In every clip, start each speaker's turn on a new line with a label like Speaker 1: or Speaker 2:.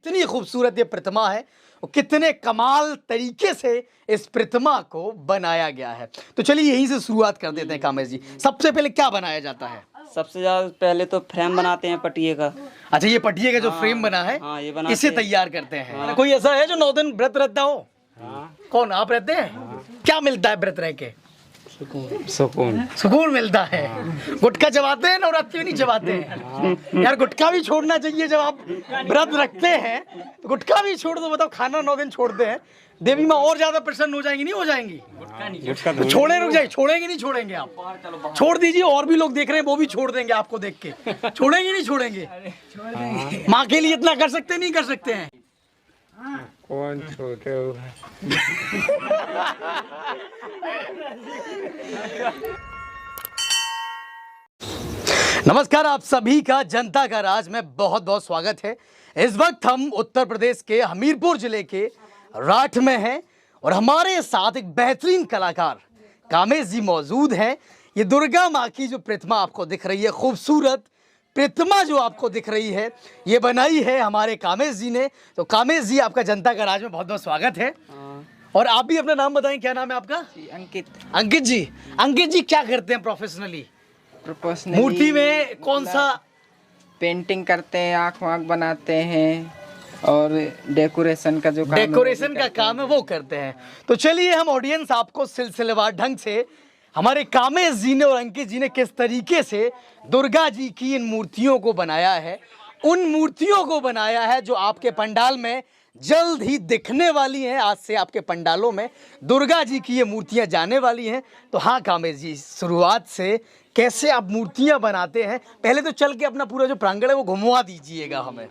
Speaker 1: इतनी खूबसूरत ये प्रतिमा है और कितने कमाल तरीके से इस प्रतिमा को बनाया गया है। तो चलिए यहीं से शुरुआत कर देते हैं कामेश जी। सबसे पहले क्या बनाया जाता है?
Speaker 2: सबसे ज्यादा पहले तो फ्रेम बनाते हैं पटिये का।
Speaker 1: अच्छा, ये पटिये का जो फ्रेम बना है,
Speaker 2: ये बनाते
Speaker 1: इसे
Speaker 2: हैं।
Speaker 1: तैयार करते हैं। कोई ऐसा है जो 9 दिन व्रत रहता हो? कौन, आप रहते हैं? क्या मिलता है व्रत रह के? सुकून मिलता है। गुटखा चबाते हैं, नवरात्रि में नहीं चबाते हैं? यार गुटखा भी छोड़ना चाहिए। जब आप व्रत रखते हैं तो गुटखा भी छोड़ दो। बताओ, खाना 9 दिन छोड़ते हैं, देवी माँ और ज्यादा प्रसन्न हो जाएंगी, नहीं हो जाएंगी? तो छोड़े रुक जाए, छोड़ेंगे नहीं छोड़ेंगे आप? छोड़ दीजिए, और भी लोग देख रहे हैं, वो भी छोड़ देंगे आपको देख के। छोड़ेंगे नहीं छोड़ेंगे? माँ के लिए इतना कर सकते नहीं कर सकते हैं?
Speaker 3: कौन छोटे हो?
Speaker 1: नमस्कार, आप सभी का जनता का राज में बहुत बहुत स्वागत है। इस वक्त हम उत्तर प्रदेश के हमीरपुर जिले के राठ में हैं और हमारे साथ एक बेहतरीन कलाकार कामेश जी मौजूद हैं। ये दुर्गा माँ की जो प्रतिमा आपको दिख रही है, खूबसूरत प्रतिमा जो आपको दिख रही है, ये बनाई है हमारे कामेश जी ने। तो कामेश जी, आपका जनता का राज में बहुत बहुत स्वागत है। और आप भी अपना नाम बताएं, क्या नाम है आपका?
Speaker 2: अंकित।
Speaker 1: अंकित जी, अंकित जी क्या करते हैं प्रोफेशनली? मूर्ति में कौन सा?
Speaker 3: पेंटिंग करते हैं, आँख वाँख बनाते हैं और डेकोरेशन का जो काम है,
Speaker 1: डेकोरेशन का काम है वो करते हैं। तो चलिए हम ऑडियंस आपको सिलसिलेवार ढंग से हमारे कामेश जी ने और अंकित जी ने किस तरीके से दुर्गा जी की इन मूर्तियों को बनाया है, उन मूर्तियों को बनाया है जो आपके पंडाल में जल्द ही दिखने वाली हैं। आज से आपके पंडालों में दुर्गा जी की ये मूर्तियां जाने वाली हैं। तो हाँ कामेश जी, शुरुआत से कैसे आप मूर्तियां बनाते हैं, पहले तो चल के अपना पूरा जो प्रांगण है वो घुमवा दीजिएगा हमें,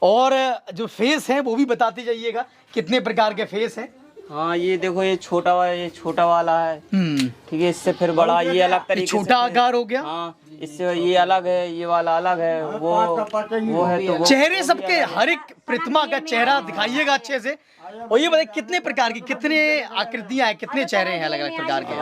Speaker 1: और जो फेस हैं वो भी बताते जाइएगा, कितने प्रकार के फेस हैं।
Speaker 2: हाँ, ये देखो, ये छोटा वाला है। ठीक है, इससे फिर बड़ा ये अलग तरीके से
Speaker 1: छोटा आकार हो गया।
Speaker 2: हाँ, इससे ये अलग है, ये वाला अलग है, वो है। तो
Speaker 1: चेहरे सबके, हर एक प्रतिमा का चेहरा दिखाइएगा अच्छे से। और ये बताइए कितने प्रकार की, कितने आकृतियां हैं, कितने चेहरे हैं अलग अलग प्रकार के?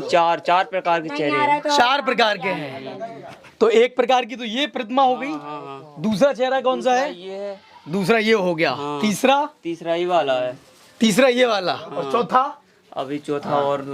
Speaker 2: 4 प्रकार के चेहरे हैं।
Speaker 1: 4 प्रकार के हैं। तो एक प्रकार की तो ये प्रतिमा हो गई। दूसरा चेहरा कौन सा है?
Speaker 2: ये है।
Speaker 1: दूसरा ये हो गया।
Speaker 2: तीसरा ये वाला है।
Speaker 1: तीसरा ये वाला। और चौथा?
Speaker 2: अभी चौथा और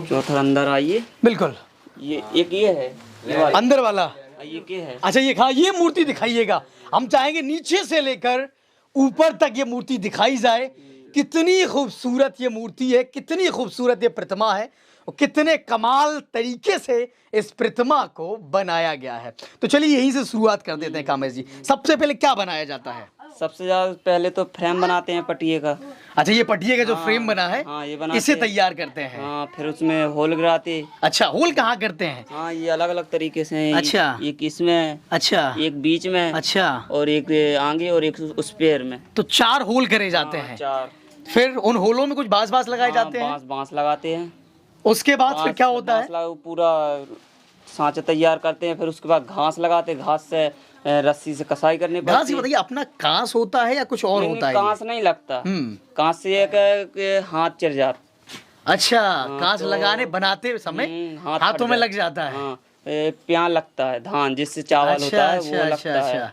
Speaker 2: चौथा अंदर आइए।
Speaker 1: बिल्कुल,
Speaker 2: ये एक ये है, ये वाला
Speaker 1: अंदर वाला।
Speaker 2: ये क्या है?
Speaker 1: अच्छा, ये ये मूर्ति दिखाइएगा। हम चाहेंगे नीचे से लेकर ऊपर तक ये मूर्ति दिखाई जाए। कितनी खूबसूरत ये मूर्ति है, कितनी खूबसूरत ये प्रतिमा है और कितने कमाल तरीके से इस प्रतिमा को बनाया गया है। तो चलिए यहीं से शुरुआत कर देते हैं कामेश जी। सबसे पहले क्या बनाया जाता है?
Speaker 2: सबसे ज्यादा पहले तो फ्रेम बनाते हैं पटिये का।
Speaker 1: अच्छा, ये पटिये का जो फ्रेम बना है,
Speaker 2: ये बनाते
Speaker 1: इसे
Speaker 2: हैं।
Speaker 1: तैयार करते हैं।
Speaker 2: हाँ, फिर उसमें होल गिराते।
Speaker 1: अच्छा, होल कहाँ करते हैं?
Speaker 2: हाँ, ये अलग अलग तरीके से हैं।
Speaker 1: अच्छा।
Speaker 2: एक इसमें,
Speaker 1: अच्छा,
Speaker 2: एक बीच में,
Speaker 1: अच्छा,
Speaker 2: और एक आगे और एक उस पैर में।
Speaker 1: तो 4 होल करे जाते हैं।
Speaker 2: 4।
Speaker 1: फिर उन होलों में कुछ बांस लगाए जाते हैं।
Speaker 2: बांस लगाते हैं।
Speaker 1: उसके बाद फिर क्या होता है?
Speaker 2: पूरा सांचा तैयार करते हैं। फिर उसके बाद घास लगाते हैं। घास से रस्सी से कसाई करनी पड़ती है।
Speaker 1: घास, बताइए अपना कांस होता है या कुछ और होता है?
Speaker 2: कांस नहीं लगता। कांस से एक हाथ चढ़ जाता।
Speaker 1: अच्छा, कांच लगाने बनाते समय हाथों में लग जाता है।
Speaker 2: हाँ, प्यार लगता है, धान जिससे चावल होता है वो लगता है।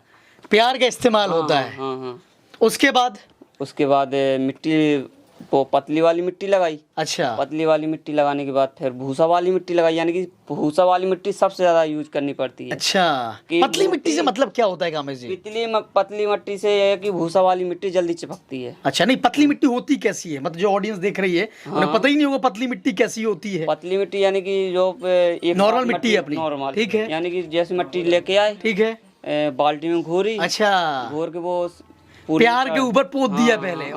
Speaker 1: प्यार का इस्तेमाल होता है।
Speaker 2: हाँ।
Speaker 1: उसके बाद
Speaker 2: मिट्टी, वो पतली वाली मिट्टी लगाई।
Speaker 1: अच्छा,
Speaker 2: पतली वाली मिट्टी लगाने के बाद फिर भूसा वाली मिट्टी लगाई। यानी कि भूसा वाली मिट्टी सबसे ज्यादा यूज करनी पड़ती है।
Speaker 1: अच्छा, पतली मिट्टी से मतलब क्या होता है कामेश जी?
Speaker 2: पतली मिट्टी से ये है कि भूसा वाली मिट्टी जल्दी चिपकती है।
Speaker 1: अच्छा, नहीं, पतली मिट्टी होती कैसी है? मतलब जो ऑडियंस देख रही है उन्हें पता ही नहीं होगा पतली मिट्टी कैसी होती है।
Speaker 2: पतली मिट्टी यानी कि जो एक
Speaker 1: नॉर्मल मिट्टी है अपनी।
Speaker 2: नॉर्मल,
Speaker 1: ठीक है।
Speaker 2: यानी कि जैसी मिट्टी लेके आए,
Speaker 1: ठीक है,
Speaker 2: बाल्टी में घोरी।
Speaker 1: अच्छा,
Speaker 2: घोर के वो
Speaker 1: प्यार के ऊपर पोत दिया पहले।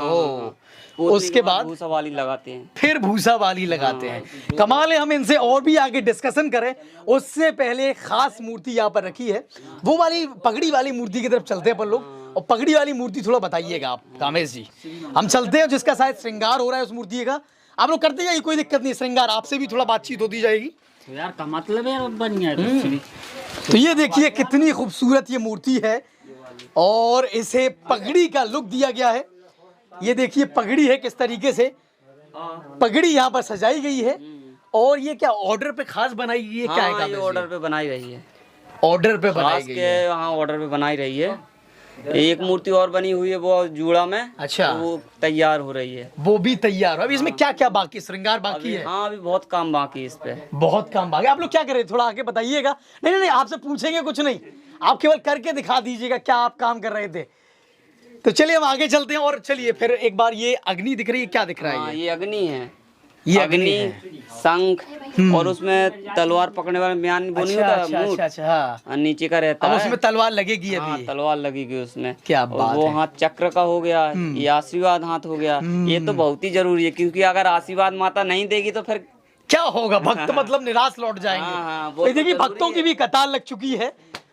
Speaker 1: उसके बाद
Speaker 2: भूसा वाली लगाते हैं।
Speaker 1: फिर भूसा वाली लगाते हैं। कमाल है, हम इनसे और भी आगे डिस्कशन करें उससे पहले एक खास मूर्ति यहाँ पर रखी है, वो वाली पगड़ी वाली मूर्ति की तरफ चलते हैं अपन लोग। और पगड़ी वाली मूर्ति थोड़ा बताइएगा आप कामेश जी। हम चलते हैं, जिसका शायद श्रृंगार हो रहा है उस मूर्ति का। आप लोग करते जाइए, कोई दिक्कत नहीं। श्रृंगार आपसे भी थोड़ा बातचीत होती जाएगी।
Speaker 4: तो यार का मतलब है बन गया।
Speaker 1: तो ये देखिए कितनी खूबसूरत ये मूर्ति है और इसे पगड़ी का लुक दिया गया है। ये देखिए पगड़ी है किस तरीके से पगड़ी यहाँ पर सजाई गई है। और ये क्या ऑर्डर पे खास बनाई गई है? क्या है?
Speaker 2: ये ऑर्डर पे बनाई रही है।
Speaker 1: ऑर्डर पे बनाई गई है।
Speaker 2: हाँ, ऑर्डर पे बनाई रही है। एक मूर्ति और बनी हुई है वो जूड़ा में।
Speaker 1: अच्छा।
Speaker 2: वो तैयार हो रही है।
Speaker 1: वो भी तैयार हो। अभी इसमें क्या क्या बाकी, श्रृंगार बाकी है?
Speaker 2: हाँ अभी बहुत काम बाकी है इस पे।
Speaker 1: बहुत काम बाकी। आप लोग क्या करें, थोड़ा आगे बताइएगा। नहीं नहीं, आपसे पूछेंगे कुछ नहीं, आप केवल करके दिखा दीजिएगा क्या आप काम कर रहे थे। तो चलिए हम आगे चलते हैं। और चलिए फिर एक बार, ये अग्नि दिख रही है, क्या दिख रहा है?
Speaker 2: हाँ ये अग्नि है।
Speaker 1: ये अग्नि है।
Speaker 2: शंख और उसमें तलवार पकड़ने वाला म्यान वो नहीं
Speaker 1: अच्छा
Speaker 2: होता
Speaker 1: अच्छा
Speaker 2: मूठ,
Speaker 1: अच्छा अच्छा, हाँ।
Speaker 2: और नीचे का रहता
Speaker 1: अब
Speaker 2: है।
Speaker 1: उसमें तलवार लगेगी
Speaker 2: हाँ
Speaker 1: अभी।
Speaker 2: तलवार लगेगी उसमें।
Speaker 1: क्या
Speaker 2: और
Speaker 1: बात
Speaker 2: वो
Speaker 1: है।
Speaker 2: हाथ चक्र का हो गया, ये आशीर्वाद हाथ हो गया। ये तो बहुत ही जरूरी है, क्योंकि अगर आशीर्वाद माता नहीं देगी तो फिर
Speaker 1: क्या होगा, भक्त मतलब निराश लौट जाएंगे।
Speaker 2: हाँ, वो
Speaker 1: तो
Speaker 2: तो
Speaker 1: देखिए
Speaker 2: जरूरी
Speaker 1: भक्तों की
Speaker 2: है।
Speaker 1: भी कतार लग चुकी है,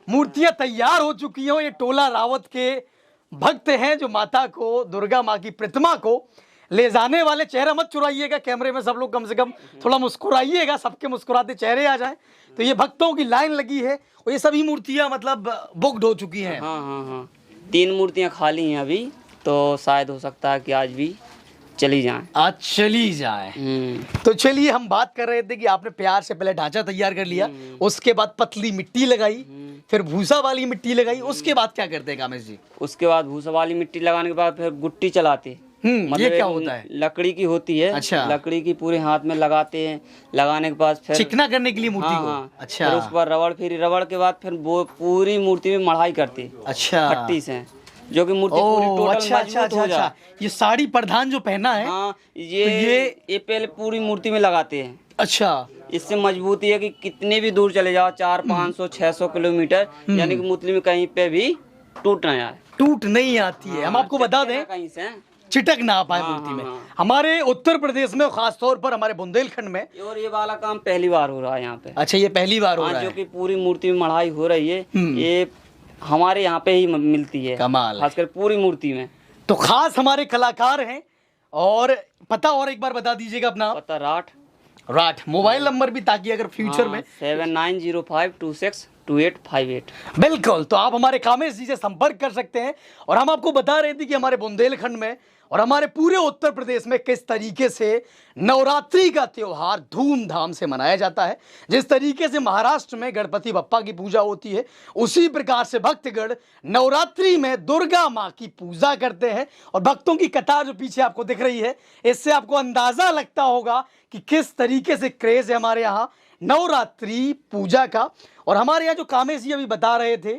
Speaker 1: मूर्तियां तैयार हो चुकी हैं। ये टोला रावत के भक्त हैं जो माता को, दुर्गा माँ की प्रतिमा को ले जाने वाले। चेहरा मत चुराइएगा कैमरे में, सब लोग कम से कम थोड़ा मुस्कुराइएगा, सबके मुस्कुराते चेहरे आ जाएं। तो ये भक्तों की लाइन लगी है और ये सभी मूर्तियां मतलब बुक्ड हो चुकी हैं।
Speaker 2: हाँ हाँ हाँ 3 मूर्तियां खाली हैं अभी, तो शायद हो सकता है कि आज भी चली जाएं।
Speaker 1: आज चली जाए। तो चलिए हम बात कर रहे थे कि आपने प्यार से पहले ढांचा तैयार कर लिया, उसके बाद पतली मिट्टी लगाई, फिर भूसा वाली मिट्टी लगाई, उसके बाद क्या करते हैं कामेश जी?
Speaker 2: उसके बाद भूसा वाली मिट्टी लगाने के बाद फिर गुट्टी चलाते।
Speaker 1: ये क्या होता है?
Speaker 2: लकड़ी की होती है।
Speaker 1: अच्छा।
Speaker 2: लकड़ी की पूरे हाथ में लगाते हैं, लगाने के बाद फिर
Speaker 1: चिकना करने के लिए मूर्ति
Speaker 2: हाँ
Speaker 1: को।
Speaker 2: हाँ
Speaker 1: अच्छा।
Speaker 2: फिर उसके बाद रबड़, फिर रबड़ के बाद फिर वो पूरी मूर्ति में मढ़ाई करती है।
Speaker 1: अच्छा।
Speaker 2: खट्टी से, जो कि मूर्ति पूरी
Speaker 1: ओ
Speaker 2: टोटल
Speaker 1: अच्छा अच्छा
Speaker 2: मजबूत
Speaker 1: अच्छा
Speaker 2: हो जाए।
Speaker 1: अच्छा, ये साड़ी प्रधान जो पहना है।
Speaker 2: हाँ
Speaker 1: तो
Speaker 2: ये पहले पूरी मूर्ति में लगाते हैं।
Speaker 1: अच्छा।
Speaker 2: इससे मजबूती है कि कितने भी दूर चले जाओ, 400-500-600 किलोमीटर, यानी कि मूर्ति में कहीं पे भी टूट ना जाए,
Speaker 1: टूट नहीं आती है। हम आपको बता दें,
Speaker 2: कहीं से।
Speaker 1: चिटक ना पाए
Speaker 2: हाँ,
Speaker 1: मूर्ति में।
Speaker 2: हाँ, हाँ।
Speaker 1: हमारे उत्तर प्रदेश में, खास तौर पर हमारे बुंदेलखंड में।
Speaker 2: और ये वाला काम पहली बार हो रहा है यहाँ पे।
Speaker 1: अच्छा, ये पहली बार हो
Speaker 2: हाँ,
Speaker 1: रहा
Speaker 2: जो
Speaker 1: है।
Speaker 2: कि पूरी मूर्ति में मढ़ाई हो रही है, ये हमारे यहाँ पे ही मिलती है।
Speaker 1: कमाल है।
Speaker 2: खासकर पूरी मूर्ति में।
Speaker 1: तो खास हमारे कलाकार हैं। और पता और एक बार बता दीजिएगा अपना।
Speaker 2: पता
Speaker 1: राठ मोबाइल नंबर भी, ताकि अगर फ्यूचर में
Speaker 2: 7905262858।
Speaker 1: बिल्कुल, तो आप हमारे कामेश जी से संपर्क कर सकते हैं। और हम आपको बता रहे थे कि हमारे बुंदेलखंड में और हमारे पूरे उत्तर प्रदेश में किस तरीके से नवरात्रि का त्योहार धूमधाम से मनाया जाता है। जिस तरीके से महाराष्ट्र में गणपति बप्पा की पूजा होती है, उसी प्रकार से भक्तगण नवरात्रि में दुर्गा माँ की पूजा करते हैं। और भक्तों की कतार जो पीछे आपको दिख रही है, इससे आपको अंदाजा लगता होगा कि किस तरीके से क्रेज है हमारे यहाँ नवरात्रि पूजा का। और हमारे यहाँ जो कामेश जी अभी बता रहे थे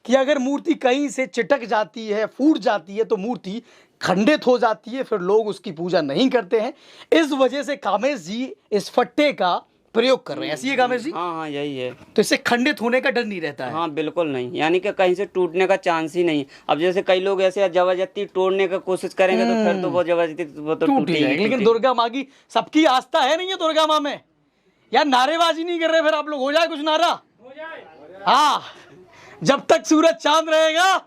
Speaker 1: कि अगर मूर्ति कहीं से चिटक जाती है, फूट जाती है, तो मूर्ति खंडित हो जाती है, फिर लोग उसकी पूजा नहीं करते हैं। इस वजह से कामेश जी इस फट्टे का प्रयोग कर रहे हैं। ऐसी है कामेश जी?
Speaker 2: हाँ हाँ यही है।
Speaker 1: तो इससे खंडित होने का डर नहीं रहता है?
Speaker 2: हाँ बिल्कुल नहीं, यानी कि कहीं से टूटने का चांस ही नहीं। अब जैसे कई लोग ऐसे जबरदस्ती तोड़ने का कोशिश करेंगे तो फिर तो वो जबरदस्ती वो तो
Speaker 1: टूट
Speaker 2: टूटेगी।
Speaker 1: जाएगी। लेकिन दुर्गा माँ की सबकी आस्था है नहीं है दुर्गा माँ में। यार नारेबाजी नहीं कर रहे फिर आप लोग, हो जाए कुछ नारा। हाँ, जब तक सूरज चांद रहेगा,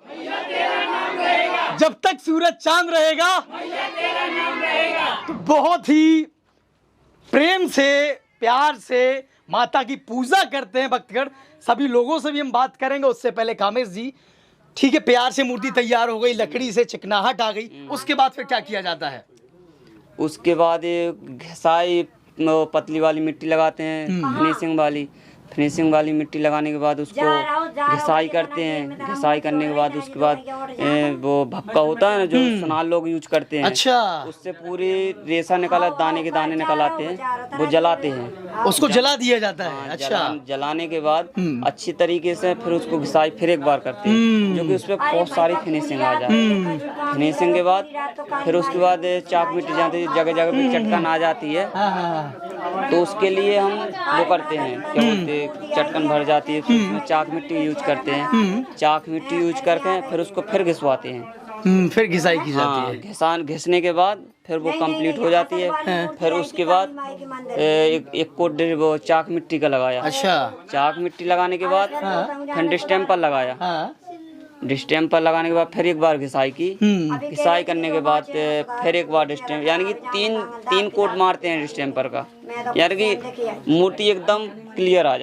Speaker 1: जब तक सूरज चांद रहेगा, तो बहुत ही प्रेम से, प्यार से माता की पूजा करते हैं भक्तगण। सभी लोगों से भी हम बात करेंगे। उससे पहले कामेश जी, ठीक है, प्यार से मूर्ति तैयार हो गई, लकड़ी से चिकनाहट आ गई, उसके बाद फिर क्या किया जाता है?
Speaker 2: उसके बाद ये घिसाई पतली वाली मिट्टी लगाते हैं, फिनिशिंग वाली मिट्टी लगाने के बाद उसको घिसाई करते हैं। घिसाई करने के बाद उसके बाद वो भक्का होता है ना, जो सुनार लोग यूज करते हैं।
Speaker 1: अच्छा।
Speaker 2: उससे पूरी रेशा निकाला, दाने के दाने निकल आते हैं, वो जलाते हैं।
Speaker 1: उसको जला दिया जाता है। अच्छा।
Speaker 2: जलाने के बाद अच्छी तरीके से फिर उसको घिसाई फिर एक बार करते हैं, जो कि उसपे बहुत सारी फिनिशिंग आ जाती है। फिनिशिंग के बाद फिर उसके बाद चाक मिट्टी जाती है, जगह जगह पे चटकन आ जाती है। तो उसके लिए हम वो करते हैं, क्या बोलते हैं, चटकन भर जाती है, फिर उसमें चाक मिट्टी यूज करते हैं। चाक मिट्टी यूज करके फिर उसको फिर घिसवाते हैं।
Speaker 1: फिर घिसाई की जाती है।
Speaker 2: घिसने के बाद फिर वो कंप्लीट हो जाती है। फिर उसके बाद एक कोट वो चाक मिट्टी का लगाया।
Speaker 1: अच्छा।
Speaker 2: चाक मिट्टी लगाने के बाद फिर डिस्टेम्पर लगाया। डिस्टेम्पर लगाने के बाद फिर एक बार घिसाई की। घिसाई करने के बाद फिर एक बार डिस्टेम्पर, यानी कि तीन कोट मारते हैं डिस्टेम्पर का, यानी कि मूर्ति एकदम क्लियर आ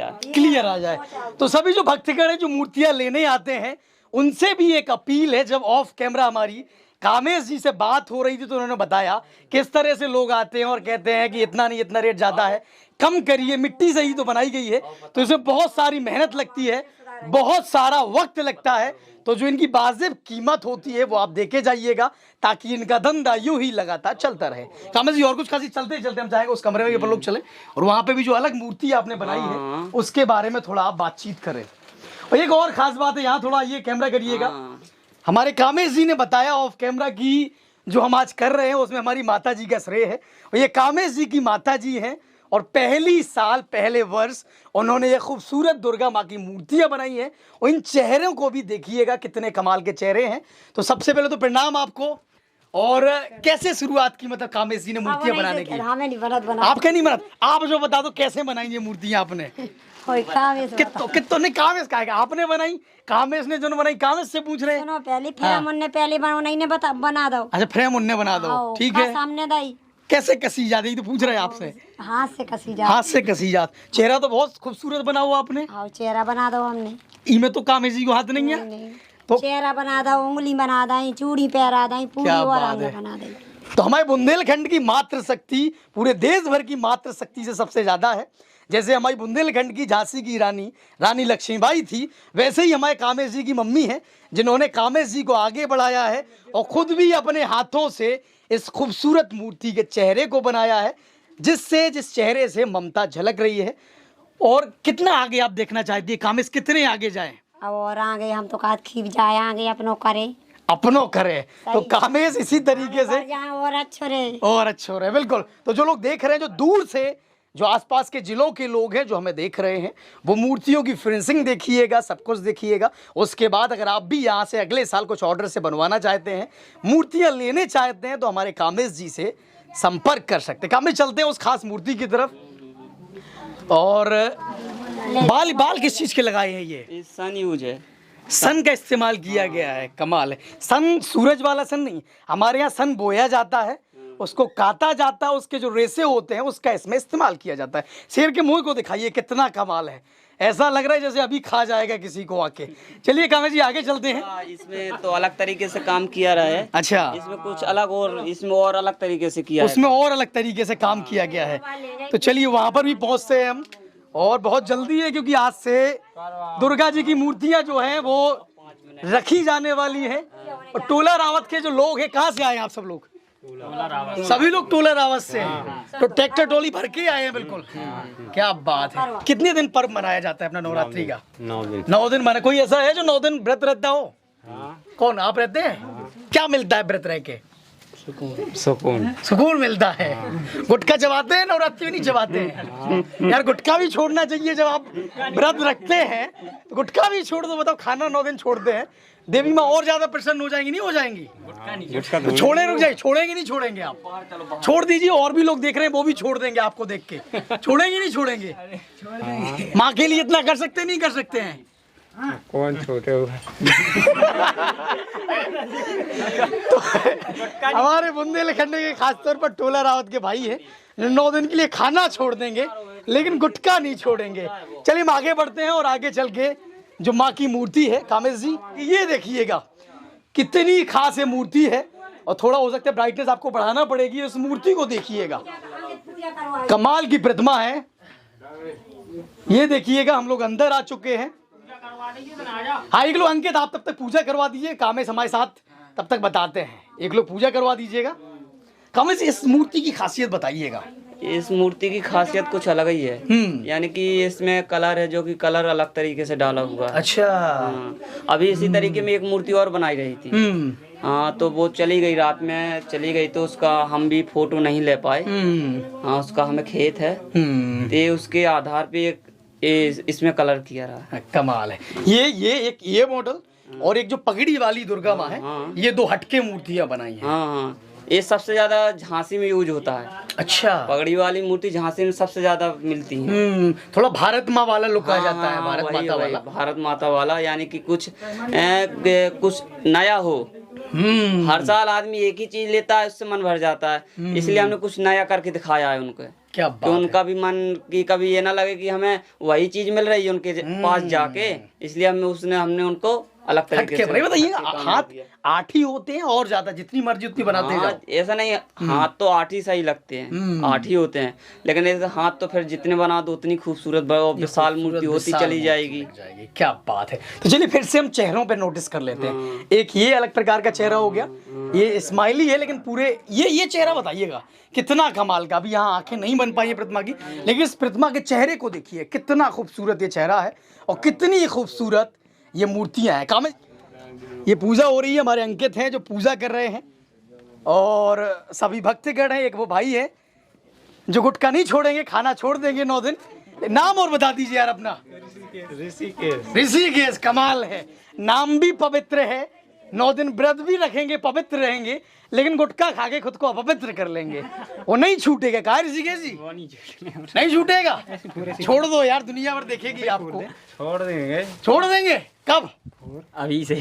Speaker 2: जाए। तो सभी जो भक्तगण हैं जो मूर्तियां लेने आते हैं, उनसे भी एक अपील है। जब ऑफ कैमरा हमारी कामेश जी से बात हो रही थी तो उन्होंने बताया किस तरह से लोग आते हैं और कहते हैं कि इतना नहीं, इतना रेट ज्यादा है, कम करिए। मिट्टी से ही तो बनाई गई है, तो इसमें बहुत सारी मेहनत लगती है।
Speaker 1: बहुत सारा वक्त लगता है। तो जो इनकी वाजिब कीमत होती है वो आप देके जाइएगा, ताकि इनका धंधा यूं ही लगातार चलता रहे। कामेश जी और कुछ खासी चलते चलते हम चाहेंगे उस कमरे में पर लोग चले, और वहां पे भी जो अलग मूर्ति आपने बनाई है उसके बारे में थोड़ा आप बातचीत करें। और एक और खास बात है, यहाँ थोड़ा ये कैमरा करिएगा। हमारे कामेश जी ने बताया ऑफ कैमरा की जो हम आज कर रहे हैं उसमें हमारी माता जी का श्रेय है, और ये कामेश जी की माता जी हैं, और पहले वर्ष उन्होंने ये खूबसूरत दुर्गा माँ की मूर्तियां बनाई हैं। और इन चेहरों को भी देखिएगा कितने कमाल के चेहरे हैं। तो सबसे पहले तो प्रणाम आपको। और कैसे शुरुआत की, मतलब कामेश जी ने मूर्तियां बनाने की? आपके नहीं बनत, आप जो बता दो कैसे बनाई ये मूर्तियां आपने? कितो नहीं कामेश का आपने बनाई, कामेश ने जो बनाई कामेश से पूछ रहे हैं।
Speaker 5: पहले फ्रेम उनने पहले बना दो।
Speaker 1: अच्छा फ्रेम उनने बना दो, ठीक है।
Speaker 5: सामने दाई
Speaker 1: कैसे कसी जाती तो पूछ रहे हैं आपसे।
Speaker 5: हाथ से कसी जात।
Speaker 1: हाथ से कसी जात। चेहरा तो बहुत खूबसूरत बना हुआ आपने।
Speaker 5: हाँ चेहरा बना दो हमने।
Speaker 1: इनमें तो कामेश जी को हाथ नहीं है तो
Speaker 5: चेहरा बना दो, उंगली बना दाई, चूड़ी पहरा दाई, पूरी और अंग बना दाई।
Speaker 1: तो हमारे बुंदेलखंड की मातृ शक्ति पूरे देश भर की मातृ शक्ति से सबसे ज्यादा है। जैसे हमारी बुंदेलखंड की झांसी की रानी लक्ष्मीबाई थी, वैसे ही हमारे कामेश जी की मम्मी है जिन्होंने कामेश जी को आगे बढ़ाया है और खुद भी अपने हाथों से इस खूबसूरत मूर्ति के चेहरे को बनाया है, जिस चेहरे से ममता झलक रही है। और कितना आगे आप देखना चाहती है कामेश, कितने आगे जाए?
Speaker 5: और आगे हम तो काट खींच जाए, आगे अपनों करे तो कामेश इसी तरीके से और
Speaker 1: अच्छे हो रहे। बिल्कुल। तो जो लोग देख रहे हैं, जो दूर से जो आसपास के जिलों के लोग हैं जो हमें देख रहे हैं, वो मूर्तियों की फिनिशिंग देखिएगा, सब कुछ देखिएगा। उसके बाद अगर आप भी यहाँ से अगले साल कुछ ऑर्डर से बनवाना चाहते हैं, मूर्तियाँ लेने चाहते हैं, तो हमारे कामेश जी से संपर्क कर सकते हैं। कामेश चलते हैं उस खास मूर्ति की तरफ। और बाल किस चीज़ के लगाए हैं? ये
Speaker 2: सन यूज है,
Speaker 1: सन का इस्तेमाल किया गया है। कमाल है। सन सूरज वाला सन नहीं, हमारे यहाँ सन बोया जाता है, उसको काटा जाता है, उसके जो रेसे होते हैं उसका इसमें इस्तेमाल किया जाता है। शेर के मुंह को दिखाइए, कितना कमाल है। ऐसा लग रहा है जैसे अभी खा जाएगा किसी को आके। चलिए कामेश जी आगे चलते हैं।
Speaker 2: इसमें तो अलग तरीके से काम किया रहा है।
Speaker 1: अच्छा,
Speaker 2: इसमें कुछ अलग और इसमें और अलग तरीके से किया
Speaker 1: उसमें और अलग तरीके से काम किया गया है। तो चलिए वहां पर भी पहुंचते हैं हम, और बहुत जल्दी है क्योंकि आज से दुर्गा जी की मूर्तियां जो हैं वो रखी जाने वाली है। और टोला रावत के जो लोग हैं, कहाँ से आए आप सब लोग? सभी लोग टोला रावत से हैं। तो ट्रैक्टर ट्रॉली भर के आए हैं। बिल्कुल, क्या बात है। कितने दिन पर्व मनाया जाता है अपना नवरात्रि का? 9 दिन माना। कोई ऐसा है जो 9 दिन व्रत रहता हो? कौन, आप रहते हैं? क्या मिलता है व्रत रह के? सुकून मिलता है। गुटखा चबाते हैं नवरात्रि में? नहीं चबाते हैं यार, गुटखा भी छोड़ना चाहिए। जब आप व्रत रखते हैं तो गुटखा भी छोड़ दो। बताओ, खाना 9 दिन छोड़ते हैं, देवी माँ और ज्यादा प्रसन्न हो जाएंगी, नहीं हो जाएंगी? तो छोड़े, रुक जाए, छोड़ेंगे नहीं छोड़ेंगे आप? छोड़ दीजिए, और भी लोग देख रहे हैं वो भी छोड़ देंगे आपको देख के। छोड़ेंगे नहीं छोड़ेंगे? माँ के लिए इतना कर सकते नहीं कर सकते हैं?
Speaker 3: कौन छोटे हुए
Speaker 1: तो हमारे बुंदेलखंड के खासतौर पर टोला रावत के भाई है, 9 दिन के लिए खाना छोड़ देंगे लेकिन गुटखा नहीं छोड़ेंगे। चलिए हम आगे बढ़ते हैं और आगे चल के जो माँ की मूर्ति है, कामेश जी ये देखिएगा कितनी खास है मूर्ति है। और थोड़ा हो सकता है ब्राइटनेस आपको बढ़ाना पड़ेगी। उस मूर्ति को देखिएगा, कमाल की प्रतिमा है। ये देखिएगा, हम लोग अंदर आ चुके हैं। हाँ, एक लोग अंकित आप तब तक पूजा करवा दीजिए, कामेश हमारे साथ तब तक बताते हैं। एक लोग पूजा करवा दीजिएगा। कामेश इस मूर्ति की खासियत बताइएगा।
Speaker 2: इस मूर्ति की खासियत कुछ अलग ही है। यानी कि इसमें कलर है जो कि कलर अलग तरीके से डाला हुआ है।
Speaker 1: अच्छा।
Speaker 2: अभी इसी तरीके में एक मूर्ति और बनाई रही थी। हाँ, तो वो चली गई, रात में चली गई, तो उसका हम भी फोटो नहीं ले पाए। हाँ, उसका हमें खेत है, तो उसके आधार पे एक इसमें कलर किया रहा।
Speaker 1: कमाल है। ये मॉडल और एक जो पगड़ी वाली दुर्गा माँ है, ये 2 हटके मूर्तियां बनाई हैं।
Speaker 2: हाँ, ये सबसे ज्यादा झांसी में यूज होता है।
Speaker 1: अच्छा।
Speaker 2: पगड़ी वाली मूर्ति झांसी में सबसे ज्यादा मिलती है।
Speaker 1: थोड़ा भारत माँ वाला लुक आ जाता है। भारत माता वाला,
Speaker 2: भारत माता वाला, यानी कि कुछ नया हो। हर साल आदमी एक ही चीज लेता है, उससे मन भर जाता है। इसलिए हमने कुछ नया करके दिखाया है उनको।
Speaker 1: क्या
Speaker 2: तो उनका भी मन की कभी ये ना लगे कि हमें वही चीज मिल रही है उनके पास जाके, इसलिए हमने उनको अलग तरीके
Speaker 1: हटके
Speaker 2: से
Speaker 1: भाई बताइए,
Speaker 2: हटके काम
Speaker 1: हाथ
Speaker 2: होती है।
Speaker 1: 8 ही होते हैं और ज्यादा जितनी मर्जी उतनी बनाते
Speaker 2: हाँ,
Speaker 1: जाओ?
Speaker 2: ऐसा नहीं है, हाथ तो 8 ही सही लगते हैं, 8 ही होते हैं, लेकिन ऐसे हाथ तो फिर जितने बना दो उतनी खूबसूरत विशाल मूर्ति होती चली जाएगी।
Speaker 1: क्या बात है। तो चलिए फिर से हम चेहरों पे नोटिस कर लेते हैं। एक ये अलग प्रकार का चेहरा हो गया, ये स्माइली है, लेकिन पूरे ये चेहरा बताइएगा कितना कमाल का। अभी यहाँ आंखें नहीं बन पाई है प्रतिमा की, लेकिन इस प्रतिमा के चेहरे को देखिए कितना खूबसूरत ये चेहरा है और कितनी खूबसूरत ये मूर्तियां हैं। काम ये पूजा हो रही है, हमारे अंकित हैं जो पूजा कर रहे हैं और सभी भक्तगण हैं। एक वो भाई है जो गुटखा नहीं छोड़ेंगे, खाना छोड़ देंगे 9 दिन। नाम और बता दीजिए यार अपना। ऋषिकेश। कमाल है, नाम भी पवित्र है, 9 दिन व्रत भी रखेंगे, पवित्र रहेंगे, लेकिन गुटखा खा के खुद को अपवित्र कर लेंगे। वो नहीं छूटेगा। कहा ऋषिकेश जी? नहीं छूटेगा। छोड़ दो यार, दुनिया भर देखेगी आपको। छोड़ देंगे कब?
Speaker 4: अभी से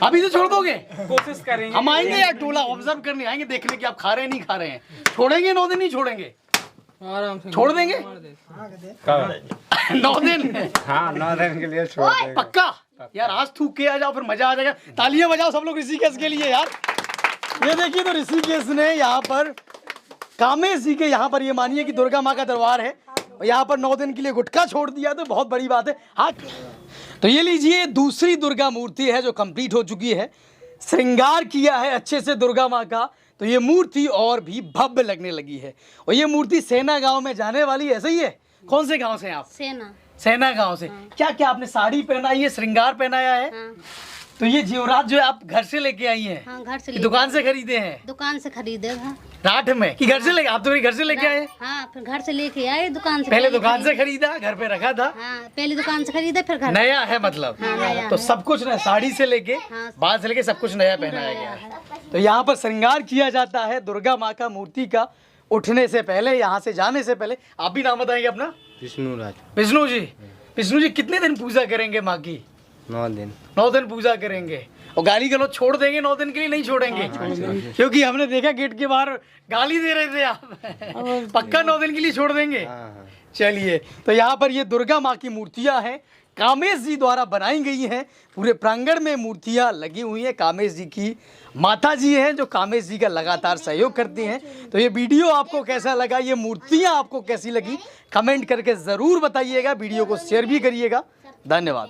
Speaker 1: अभी से छोड़ दोगे? कोशिश करेंगे। हम आएंगे यार, टोला ऑब्जर्व करने आएंगे, देखने की आप खा रहे हैं नहीं खा रहे हैं। छोड़ेंगे 9 दिन? नहीं छोड़ेंगे?
Speaker 3: आराम से
Speaker 1: छोड़ देंगे 9 दिन?
Speaker 6: हाँ 9 दिन के लिए छोड़ देंगे।
Speaker 1: पक्का यार, आज थूक के आ जाओ, फिर मजा आ जाएगा। तालियां बजाओ सब लोग ऋषिकेश के लिए यार। ये देखिए, तो ऋषिकेश ने यहाँ पर कामेश जी के यहाँ पर, ये मानिए कि दुर्गा माँ का दरबार है, और यहाँ पर 9 दिन के लिए गुटखा छोड़ दिया, तो बहुत बड़ी बात है। हाँ, तो ये लीजिए दूसरी दुर्गा मूर्ति है जो कंप्लीट हो चुकी है। श्रृंगार किया है अच्छे से दुर्गा माँ का, तो ये मूर्ति और भी भव्य लगने लगी है। और ये मूर्ति सेना गांव में जाने वाली है, सही है? कौन से गांव से हैं आप? सेना गांव से। क्या क्या आपने साड़ी पहनाई है, श्रृंगार पहनाया है? तो ये जेवरात जो है आप घर से लेके आई हैं?
Speaker 7: हाँ, घर से
Speaker 1: दुकान से खरीदे हैं?
Speaker 7: दुकान से खरीदे था।
Speaker 1: राठ में कि घर से लेके? आप तो घर से लेके आए?
Speaker 7: हाँ, फिर घर से लेके आए, दुकान से
Speaker 1: पहले दुकान से खरीदा, घर पे रखा था?
Speaker 7: हाँ, पहले दुकान से खरीदा, फिर घर।
Speaker 1: नया है मतलब?
Speaker 7: हाँ, नया
Speaker 1: तो
Speaker 7: है।
Speaker 1: सब कुछ ना, साड़ी से लेके बाल से लेके सब कुछ नया पहनाया गया है। तो यहाँ पर श्रृंगार किया जाता है दुर्गा माँ का मूर्ति का, उठने से पहले, यहाँ से जाने से पहले। आप भी नाम बताएंगे अपना? विष्णु जी। विष्णु जी कितने दिन पूजा करेंगे माँ की?
Speaker 6: 9 दिन।
Speaker 1: 9 दिन पूजा करेंगे। और गाली गलौज छोड़ देंगे 9 दिन के लिए? नहीं छोड़ेंगे? क्योंकि हमने देखा गेट के बाहर गाली दे रहे थे आप। पक्का 9 दिन के लिए छोड़ देंगे? चलिए, तो यहाँ पर ये दुर्गा माँ की मूर्तियाँ हैं, कामेश जी द्वारा बनाई गई हैं। पूरे प्रांगण में मूर्तियाँ लगी हुई हैं। कामेश जी की माता जी हैं जो कामेश जी का लगातार सहयोग करती हैं। तो ये वीडियो आपको कैसा लगा, ये मूर्तियाँ आपको कैसी लगी, कमेंट करके ज़रूर बताइएगा। वीडियो को शेयर भी करिएगा। धन्यवाद।